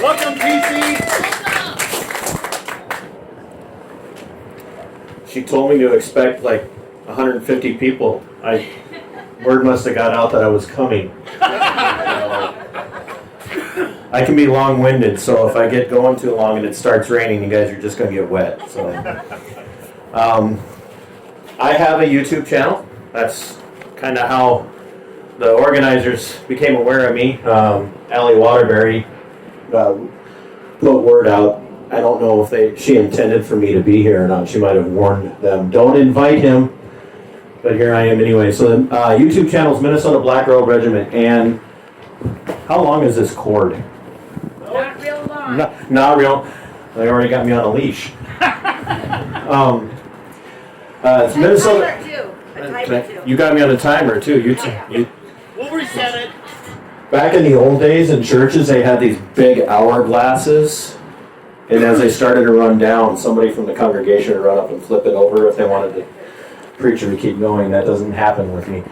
Welcome, PC. She told me to expect like 150 people. Word must have got out that I was coming. I can be long-winded, so if I get going too long and it starts raining, you guys are just going to get wet. So, I have a YouTube channel. That's kind of how the organizers became aware of me. Allie Waterbury put word out. I don't know if she intended for me to be here or not. She might have warned them, don't invite him. But here I am anyway. So the YouTube channel is Minnesota Black Robe Regiment. And how long is this cord? Not real long. Not real. They already got me on a leash. It's Minnesota. You got me on a timer too. We'll reset it. Back in the old days in churches, they had these big hourglasses, and as they started to run down, somebody from the congregation would run up and flip it over if they wanted the preacher to keep going. That doesn't happen with me.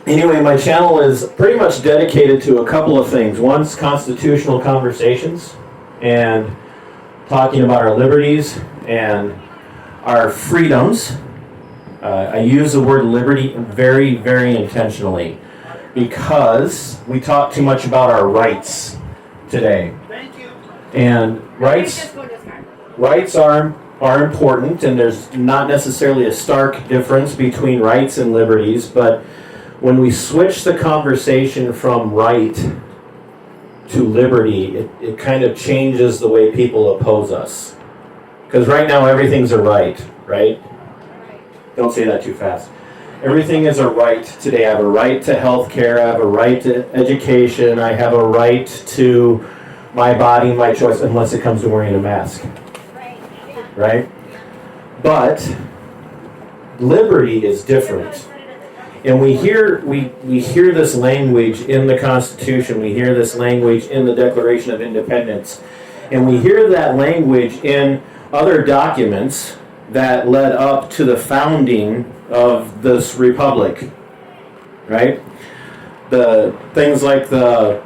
Anyway, my channel is pretty much dedicated to a couple of things. One's constitutional conversations and talking about our liberties and our freedoms. I use the word liberty very, very intentionally because we talk too much about our rights today. Thank you. And rights are important, and there's not necessarily a stark difference between rights and liberties, but when we switch the conversation from right to liberty, it kind of changes the way people oppose us. Because right now everything's a right? Don't say that too fast. Everything is a right today. I have a right to health care. I have a right to education. I have a right to my body, my choice, unless it comes to wearing a mask. Right? But liberty is different. And we hear this language in the Constitution. We hear this language in the Declaration of Independence. And we hear that language in other documents that led up to the founding of this republic, right? The things like the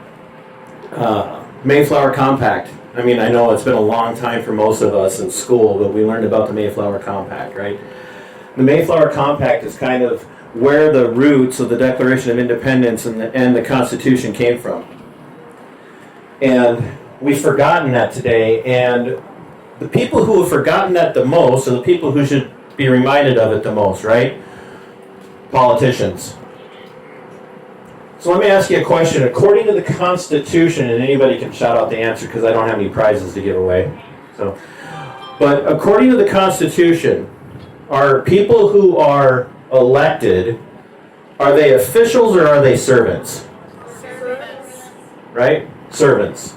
Mayflower Compact. I mean, I know it's been a long time for most of us in school, but we learned about the Mayflower Compact, right? The Mayflower Compact is kind of where the roots of the Declaration of Independence and the Constitution came from. And we've forgotten that today, and the people who have forgotten that the most are the people who should be reminded of it the most, right? Politicians. So let me ask you a question. According to the Constitution, and anybody can shout out the answer because I don't have any prizes to give away. But according to the Constitution, are people who are elected, are they officials or are they servants? Servants. Right? Servants.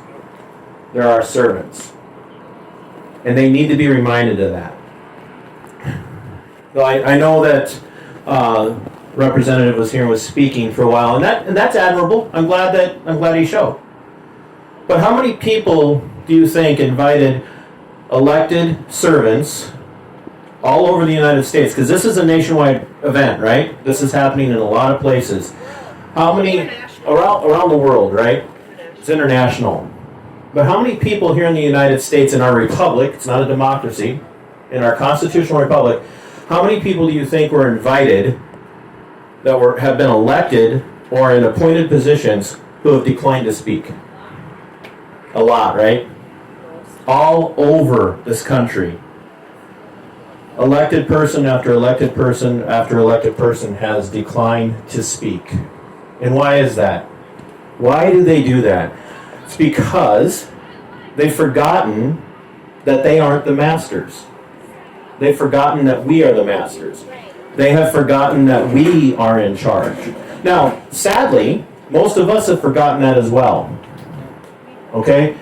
There are servants. And they need to be reminded of that. So I know that representative was here and was speaking for a while, and that's admirable. I'm glad he showed. But how many people do you think invited elected servants all over the United States? Because this is a nationwide event, right? This is happening in a lot of places. How many around the world, right? It's international. But how many people here in the United States, in our republic, it's not a democracy, in our constitutional republic, how many people do you think were invited that have been elected or in appointed positions who have declined to speak? A lot, right? All over this country. Elected person after elected person after elected person has declined to speak. And why is that? Why do they do that? It's because they've forgotten that they aren't the masters. They've forgotten that we are the masters. They have forgotten that we are in charge. Now, sadly, most of us have forgotten that as well. Okay?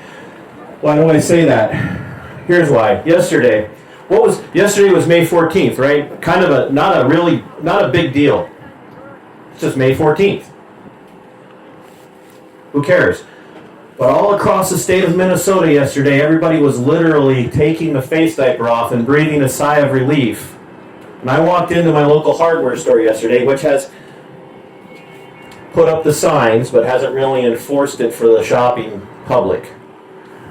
Why do I say that? Here's why. Yesterday was May 14th, right? Kind of not a big deal. It's just May 14th. Who cares? But all across the state of Minnesota yesterday, everybody was literally taking the face diaper off and breathing a sigh of relief. And I walked into my local hardware store yesterday, which has put up the signs, but hasn't really enforced it for the shopping public.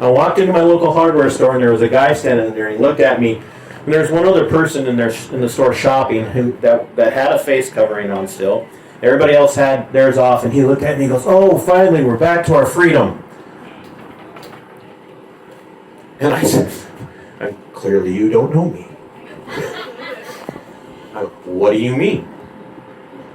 I walked into my local hardware store, and there was a guy standing there, and he looked at me, and there's one other person in the store shopping that had a face covering on still. Everybody else had theirs off, and he looked at me and goes, "Oh, finally, we're back to our freedom." And I said, "Clearly you don't know me." "What do you mean?"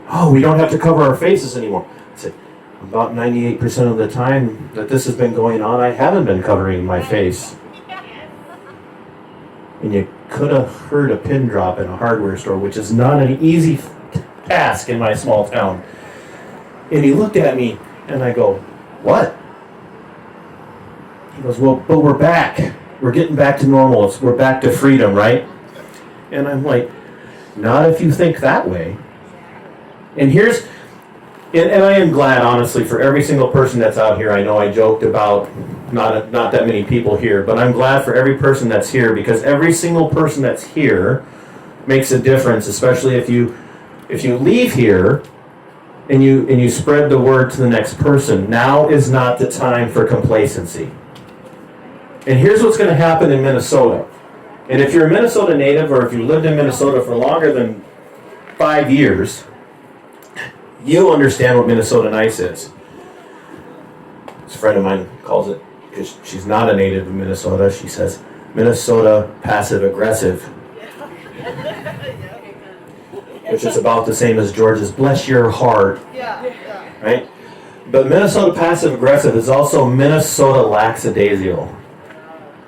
"Oh, we don't have to cover our faces anymore." I said, "About 98% of the time that this has been going on, I haven't been covering my face." And you could have heard a pin drop in a hardware store, which is not an easy task in my small town. And he looked at me, and I go, "What?" He goes, "Well, but we're back. We're getting back to normal. We're back to freedom, right?" And I'm like, "Not if you think that way." And and I am glad, honestly, for every single person that's out here. I know I joked about not that many people here, but I'm glad for every person that's here, because every single person that's here makes a difference, especially if you leave here and you spread the word to the next person. Now is not the time for complacency. And here's what's going to happen in Minnesota. And if you're a Minnesota native, or if you lived in Minnesota for longer than 5 years, you understand what Minnesota nice is. This friend of mine calls it, because she's not a native of Minnesota, she says, Minnesota passive aggressive. Which is about the same as George's bless your heart. Right? But Minnesota passive aggressive is also Minnesota lackadaisical.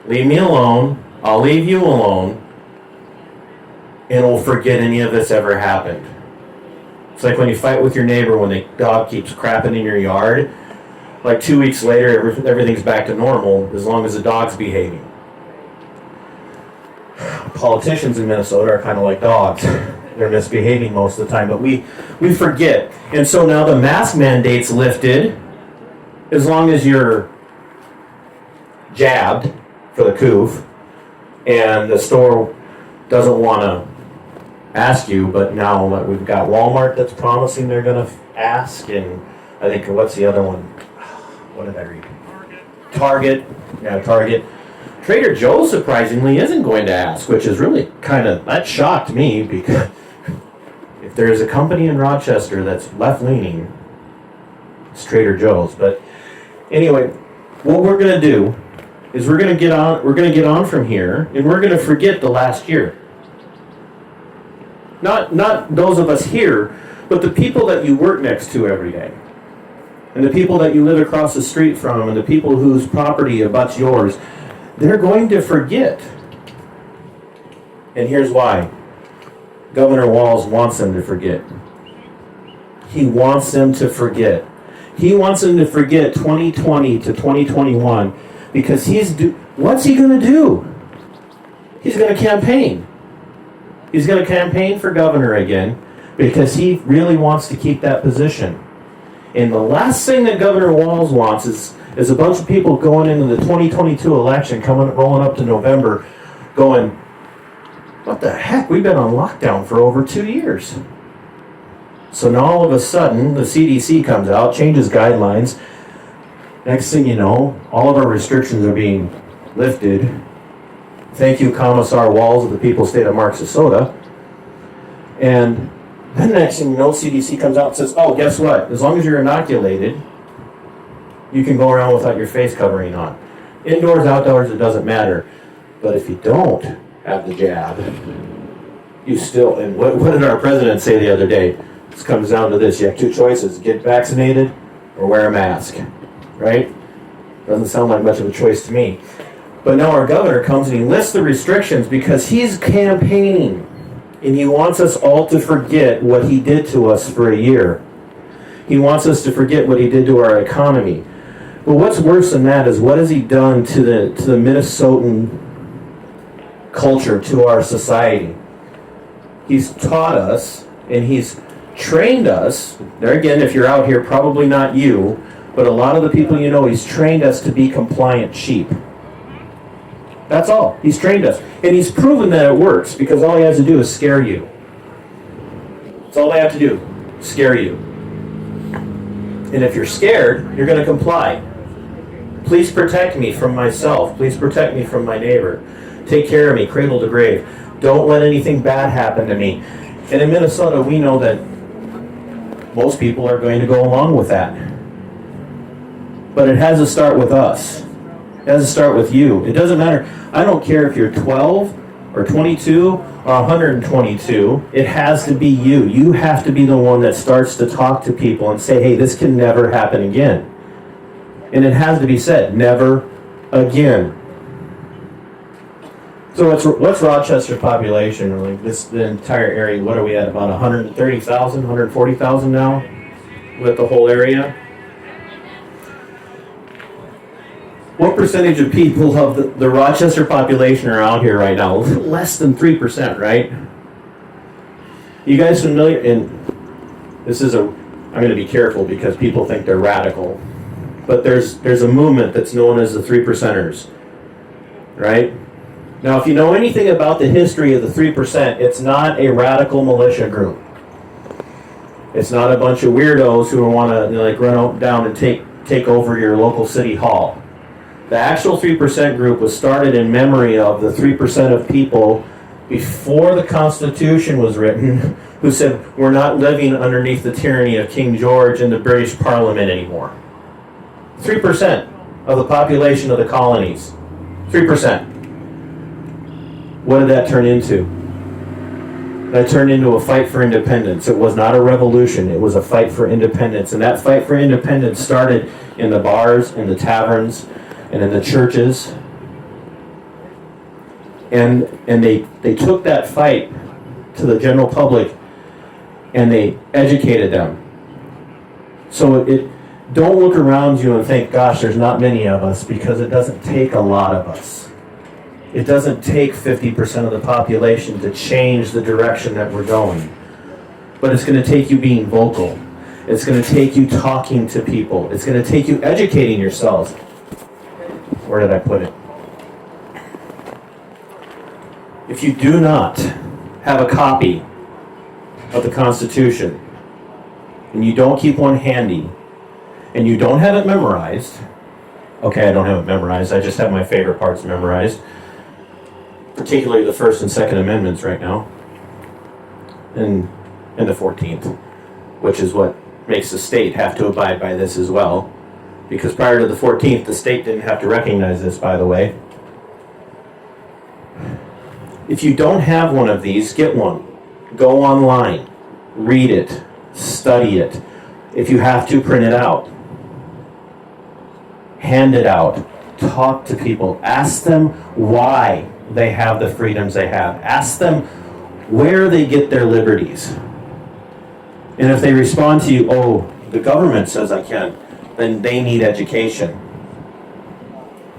Leave me alone, I'll leave you alone, and we'll forget any of this ever happened. It's like when you fight with your neighbor when the dog keeps crapping in your yard. Like 2 weeks later, everything's back to normal as long as the dog's behaving. Politicians in Minnesota are kind of like dogs. They're misbehaving most of the time, but we forget. And so now the mask mandate's lifted as long as you're jabbed for the coof, and the store doesn't want to ask you, but now we've got Walmart that's promising they're going to ask, and I think, what's the other one? What did I read? Target. Yeah, Target. Trader Joe's surprisingly isn't going to ask, which is really that shocked me, because if there is a company in Rochester that's left-leaning, it's Trader Joe's. But anyway, what we're going to do is we're going to get on from here, and we're going to forget the last year. Not those of us here, but the people that you work next to every day, and the people that you live across the street from, and the people whose property abuts yours. They're going to forget. And here's why. Governor Walz wants them to forget. He wants them to forget. He wants them to forget 2020 to 2021, because what's he going to do? He's going to campaign. He's going to campaign for governor again, because he really wants to keep that position. And the last thing that Governor Walz wants is a bunch of people going into the 2022 election, rolling up to November, going, "What the heck? We've been on lockdown for over 2 years." So now all of a sudden, the CDC comes out, changes guidelines. Next thing you know, all of our restrictions are being lifted. Thank you, Commissar Walz of the People's State of Minnesota. And then next thing you know, CDC comes out and says, "Oh, guess what? As long as you're inoculated, you can go around without your face covering on. Indoors, outdoors, it doesn't matter. But if you don't have the jab, you still..." And what did our president say the other day? This comes down to this. You have two choices: get vaccinated or wear a mask. Right? Doesn't sound like much of a choice to me. But now our governor comes and he lists the restrictions because he's campaigning. And he wants us all to forget what he did to us for a year. He wants us to forget what he did to our economy. But what's worse than that is, what has he done to the Minnesotan culture, to our society? He's taught us, and he's trained us. There again, if you're out here, probably not you, but a lot of the people you know, he's trained us to be compliant sheep. That's all. He's trained us. And he's proven that it works, because all he has to do is scare you. That's all they have to do. Scare you. And if you're scared, you're going to comply. Please protect me from myself. Please protect me from my neighbor. Take care of me, cradle to grave. Don't let anything bad happen to me. And in Minnesota, we know that most people are going to go along with that. But it has to start with us. It has to start with you. It doesn't matter. I don't care if you're 12 or 22 or 122. It has to be you. You have to be the one that starts to talk to people and say, hey, this can never happen again. And it has to be said, never again. So what's Rochester population? Like the entire area, what are we at? About 130,000, 140,000 now with the whole area? What percentage of people of the Rochester population are out here right now? Less than 3%, right? You guys familiar? And this is I'm going to be careful because people think they're radical. But there's a movement that's known as the 3%ers, right? Now, if you know anything about the history of the 3%, it's not a radical militia group. It's not a bunch of weirdos who want to run down and take over your local city hall. The actual 3% group was started in memory of the 3% of people before the Constitution was written who said, we're not living underneath the tyranny of King George and the British Parliament anymore. 3% of the population of the colonies. 3%. What did that turn into? That turned into a fight for independence. It was not a revolution. It was a fight for independence. And that fight for independence started in the bars, in the taverns, and in the churches. And they took that fight to the general public and they educated them. So don't look around you and think, gosh, there's not many of us, because it doesn't take a lot of us. It doesn't take 50% of the population to change the direction that we're going. But it's going to take you being vocal. It's going to take you talking to people. It's going to take you educating yourselves. Where did I put it? If you do not have a copy of the Constitution, and you don't keep one handy, and you don't have it memorized, okay, I don't have it memorized, I just have my favorite parts memorized, particularly the First and Second Amendments right now, and the 14th, which is what makes the state have to abide by this as well, because prior to the 14th, the state didn't have to recognize this, by the way. If you don't have one of these, get one. Go online, read it, study it. If you have to, print it out. Hand it out. Talk to people. Ask them why they have the freedoms they have. Ask them where they get their liberties. And if they respond to you, oh, the government says I can, then they need education.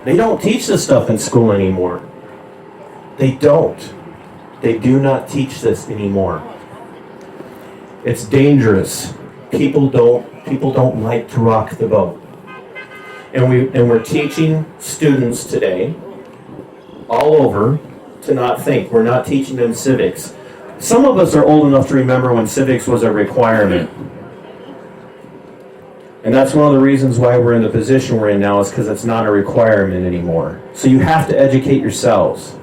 They don't teach this stuff in school anymore. They don't. They do not teach this anymore. It's dangerous. People don't like to rock the boat. And we're teaching students today all over to not think. We're not teaching them civics. Some of us are old enough to remember when civics was a requirement. And that's one of the reasons why we're in the position we're in now, is because it's not a requirement anymore. So you have to educate yourselves.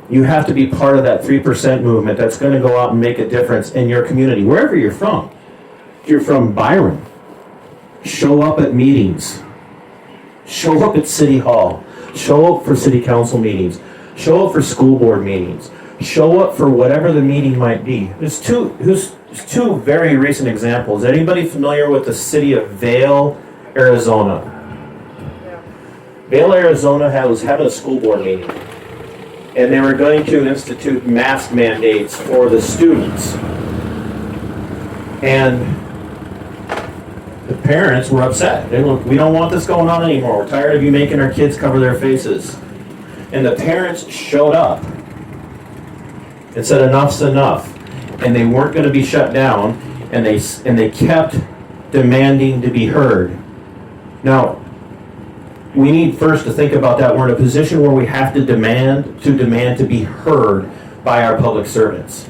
You have to be part of that 3% movement that's going to go out and make a difference in your community, wherever you're from. If you're from Byron, show up at meetings. Show up at City Hall. Show up for city council meetings. Show up for school board meetings. Show up for whatever the meeting might be. There's two very recent examples. Anybody familiar with the city of Vail, Arizona? Vail, Arizona was having a school board meeting, and they were going to institute mask mandates for the students. And the parents were upset. They look, we don't want this going on anymore. We're tired of you making our kids cover their faces. And the parents showed up and said enough's enough. And they weren't going to be shut down, and they kept demanding to be heard. Now, we need first to think about that. We're in a position where we have to demand to be heard by our public servants.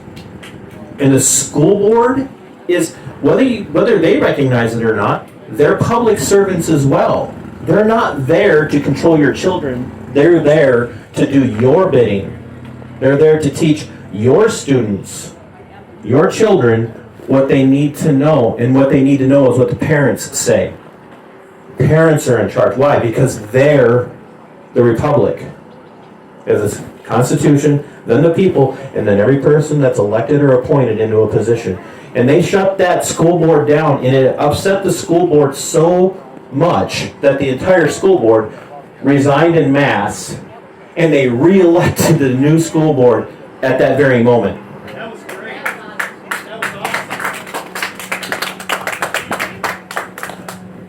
And the school board is whether they recognize it or not, they're public servants as well. They're not there to control your children. They're there to do your bidding. They're there to teach your students, your children, what they need to know. And what they need to know is what the parents say. Parents are in charge. Why? Because they're the republic. There's a constitution, then the people, and then every person that's elected or appointed into a position. And they shut that school board down, and it upset the school board so much that the entire school board resigned en masse, and they re-elected the new school board at that very moment. That was great. That was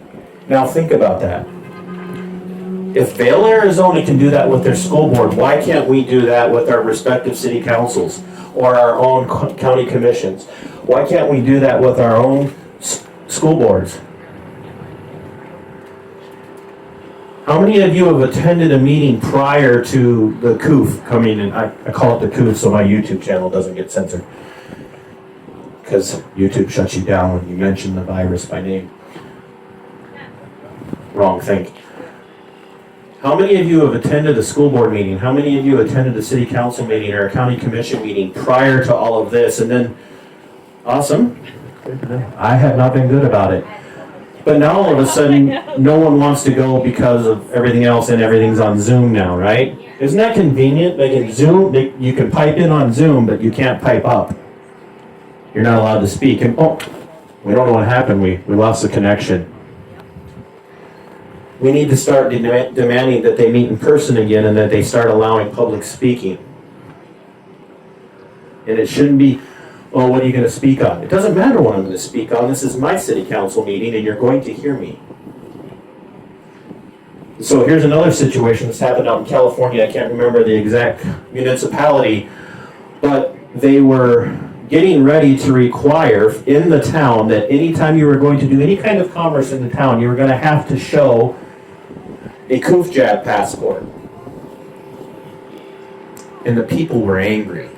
awesome. Now think about that. If Vail, Arizona can do that with their school board, why can't we do that with our respective city councils or our own county commissions? Why can't we do that with our own school boards? How many of you have attended a meeting prior to the COOF coming in? I call it the COOF so my YouTube channel doesn't get censored. Because YouTube shuts you down when you mention the virus by name. Wrong thing. How many of you have attended a school board meeting? How many of you attended a city council meeting or a county commission meeting prior to all of this? And then, awesome. I have not been good about it. But now all of a sudden, no one wants to go because of everything else, and everything's on Zoom now, right? Isn't that convenient? Like in Zoom, you can pipe in on Zoom, but you can't pipe up. You're not allowed to speak. And we don't know what happened. We lost the connection. We need to start demanding that they meet in person again and that they start allowing public speaking. And it shouldn't be, oh, what are you going to speak on? It doesn't matter what I'm going to speak on. This is my city council meeting and you're going to hear me. So here's another situation that's happened out in California. I can't remember the exact municipality, but they were getting ready to require in the town that anytime you were going to do any kind of commerce in the town, you were going to have to show a COOF jab passport. And the people were angry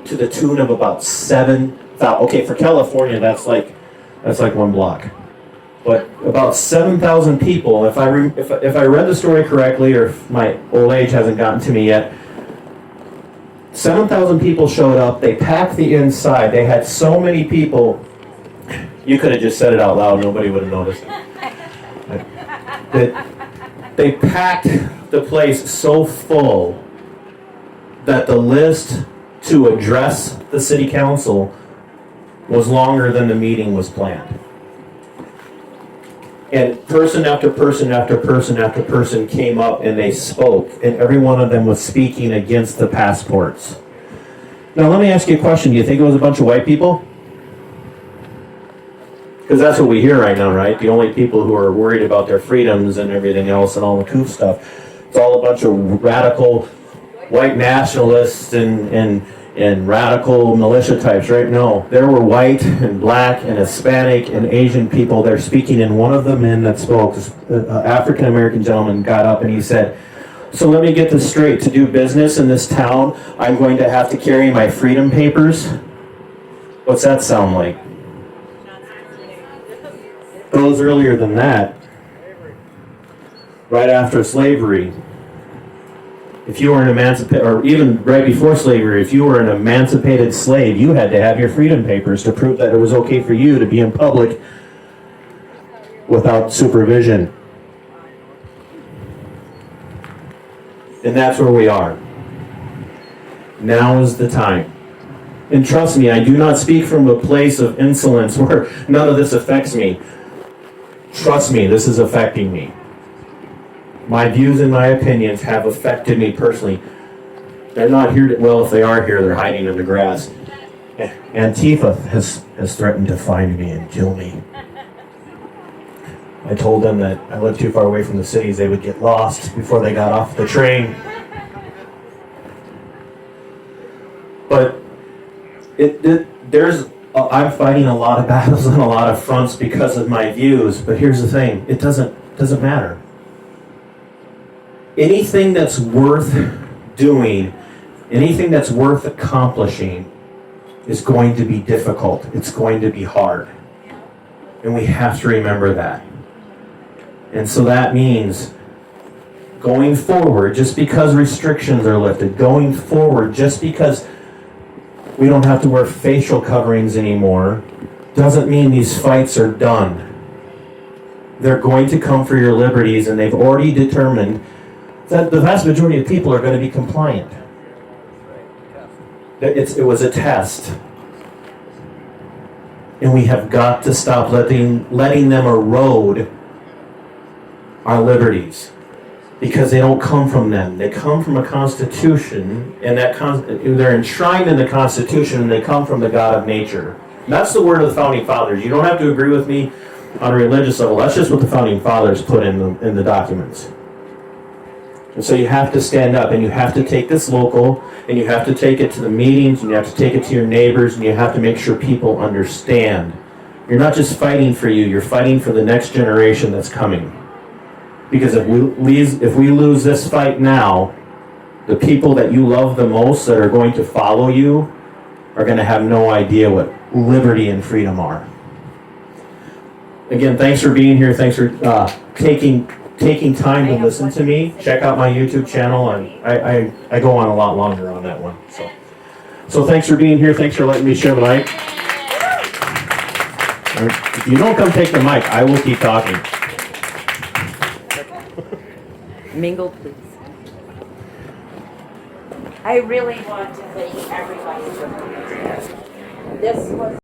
to the tune of about 7,000. Okay, for California, that's like one block. But about 7,000 people, if I read the story correctly, or if my old age hasn't gotten to me yet, 7,000 people showed up. They packed the inside. They had so many people. You could have just said it out loud. Nobody would have noticed. They packed the place so full that the list to address the city council was longer than the meeting was planned. And person after person after person after person came up and they spoke, and every one of them was speaking against the passports. Now let me ask you a question. Do you think it was a bunch of white people? Because that's what we hear right now, right? The only people who are worried about their freedoms and everything else and all the COOF stuff, it's all a bunch of radical white nationalists and radical militia types, right? No, there were white and black and Hispanic and Asian people there speaking, and one of the men that spoke, an African-American gentleman, got up and he said, so let me get this straight, to do business in this town, I'm going to have to carry my freedom papers? What's that sound like? Goes earlier than that, right after slavery. If you were an emancipated, or even right before slavery, if you were an emancipated slave, you had to have your freedom papers to prove that it was okay for you to be in public without supervision. And that's where we are. Now is the time. And trust me, I do not speak from a place of insolence where none of this affects me. Trust me, this is affecting me. My views and my opinions have affected me personally. They're not here to, well, if they are here, they're hiding in the grass. Antifa has threatened to find me and kill me. I told them that I lived too far away from the cities, they would get lost before they got off the train. But I'm fighting a lot of battles on a lot of fronts because of my views, but here's the thing, it doesn't matter. Anything that's worth doing, anything that's worth accomplishing, is going to be difficult. It's going to be hard. And we have to remember that. And so that means going forward, just because restrictions are lifted, going forward, just because we don't have to wear facial coverings anymore, doesn't mean these fights are done. They're going to come for your liberties, and they've already determined that the vast majority of people are going to be compliant. It was a test. And we have got to stop letting them erode our liberties. Because they don't come from them. They come from a constitution, and they're enshrined in the constitution, and they come from the God of nature. And that's the word of the founding fathers. You don't have to agree with me on a religious level. That's just what the founding fathers put in the documents. And so you have to stand up, and you have to take this local, and you have to take it to the meetings, and you have to take it to your neighbors, and you have to make sure people understand. You're not just fighting for you, you're fighting for the next generation that's coming. Because if we lose this fight now, the people that you love the most that are going to follow you are going to have no idea what liberty and freedom are. Again, thanks for being here. Thanks for taking time to listen to me. Check out my YouTube channel, and I go on a lot longer on that one. So thanks for being here. Thanks for letting me share the mic. If you don't come take the mic, I will keep talking. Mingle, please. I really want to thank everybody for coming today. This was